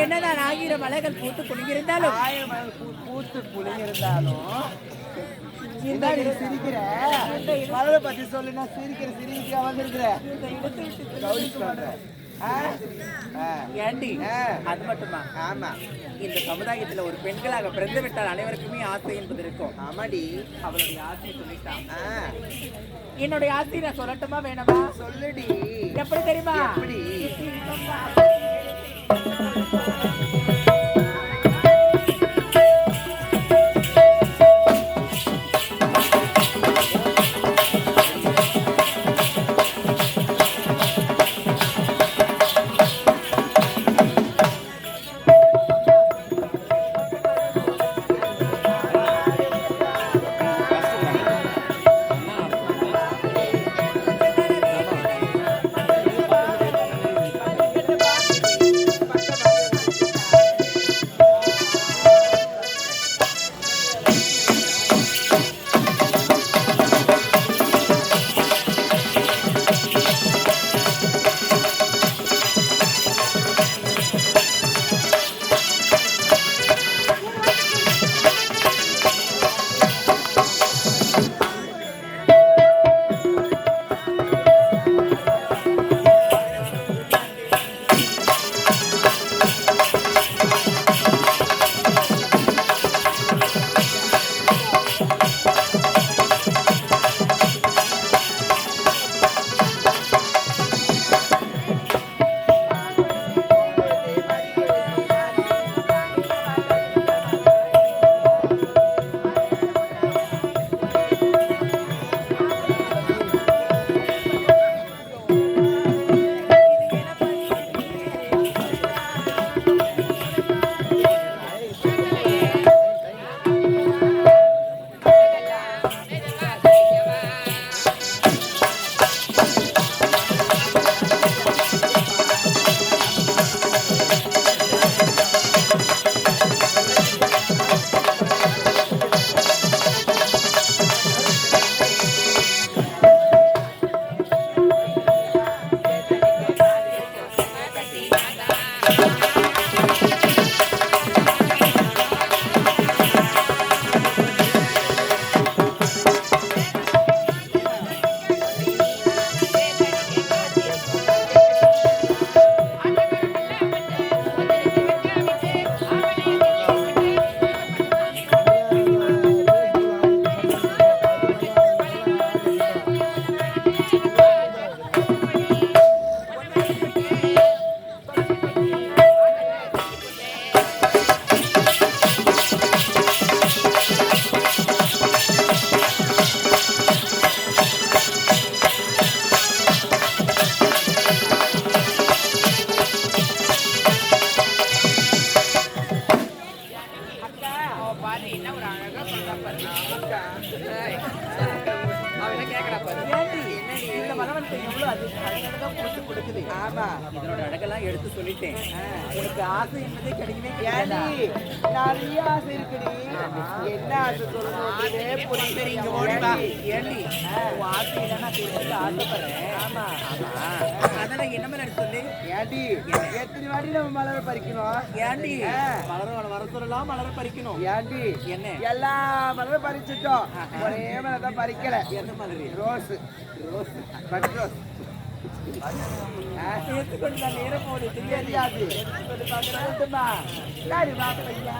என்னதான் ஆயிரம் மலைகள் பூத்து குலுங்கியிருந்தாலும் பூத்து குலுங்கியிருந்தாலும் சிரிக்கிற மலரை பத்தி சொல்லு. நான் சிரிக்க வந்திருக்கிற ஏண்டி அது மட்டுமா? ஆமா, இந்த சமுதாயத்துல ஒரு பெண்களாக பிறந்து விட்டால் அனைவருக்குமே ஆசை என்பது இருக்கும். ஆமாடி, அவளுடைய ஆசையை சொல்லிட்டான். என்னுடைய ஆசை நான் சொல்லட்டுமா வேணாமா? சொல்லுடி. எப்படி தெரியுமா? எப்படி? இதனோட அழகெல்லாம் எடுத்து சொல்லிட்டேன். உனக்கு ஆசை என்பதே கிடைக்கவே ஏண்டி கிடையாது. நிறைய ஆசை இருக்குடி. என்ன ஆசை சொல்லணும் சரி, இங்க ஓடி வா. ஏண்டி உன் ஆசை இல்லைன்னா தெரிஞ்சுக்க ஆசைப்படுறேன். ஆமா அதெல்லாம் என்ன மாதிரி சொல்லு. ஏண்டி எத்தனை வாட்டி நம்ம மலரை பறிக்கணும்? ஏண்டி மலர வர சொல்லலாம், மலர பறிக்கணும். ஏண்டி என்ன எல்லா மலரும் பறிச்சுட்டோம், ஒரே மலர் தான் பறிக்கல. எந்த மாதிரி? ரோஸ் ரோஸ் பட் ரோஸ் எடுத்துக்கொண்டு நான் நேரம் போடு தெரியாது. தெரியாது. பார்க்கணுமா? சரி பாப்பையா.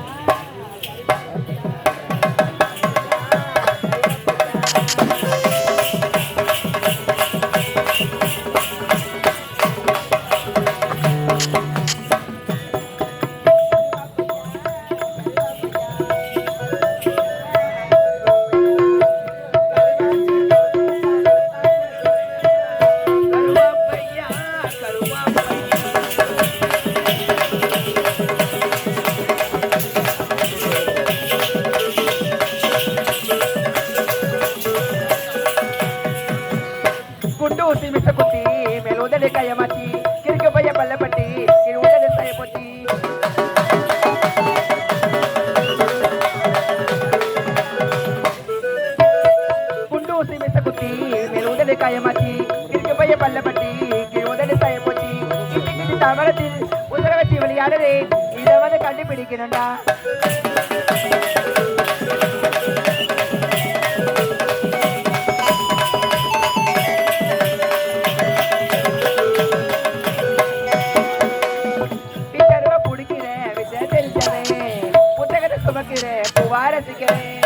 குண்டூசி மிட்ட குட்டி மேலுதலை கையமாச்சி கிறுக்கு பைய பல்லப்பட்டி இருவுதலை சாய போட்டி குண்டூசி மிட்ட குட்டி மேலுதலை கையமாச்சி கிறுக்கு பைய பல்லப்பட்டி இருவுதலை சாய போட்டி இன்னைக்கு தவறத்தில் உதர வச்சு விளையாடுறே இதை வந்து கண்டுபிடிக்கணும்டா. புவார சிக்கிறேன்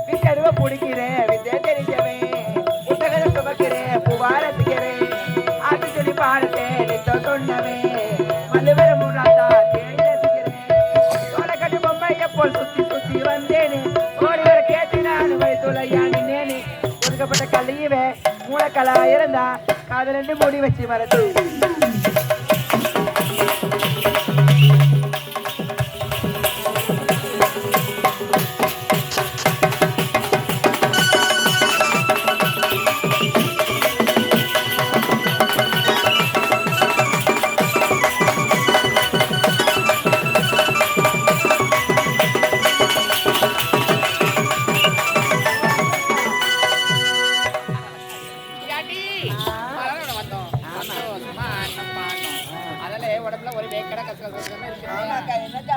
விக்கருவ பிடிக்கிறேன் வித்யா தெரிஞ்சவன் புத்தகத்தை சுமக்கிறேன் புவார சிக்கிறேன் ஆட்டு சொல்லி பாடத்தேன் நித்த சொன்னவன் மல்லுவர முன்னாத்தா தேடி ரசிக்கிறேன் சோழக்கட்டு பொம்மையை போல் சுத்தி சுத்தி வந்தேனே ஒதுக்கப்பட்ட கல்லியவே மூலக்கலா இருந்தா காதலண்டு மூடி வச்சு மறந்து அதனால உடம்புல ஒரு வேக்கடை கசகசமே இருக்கு. ஆமாக்கா, என்னக்கா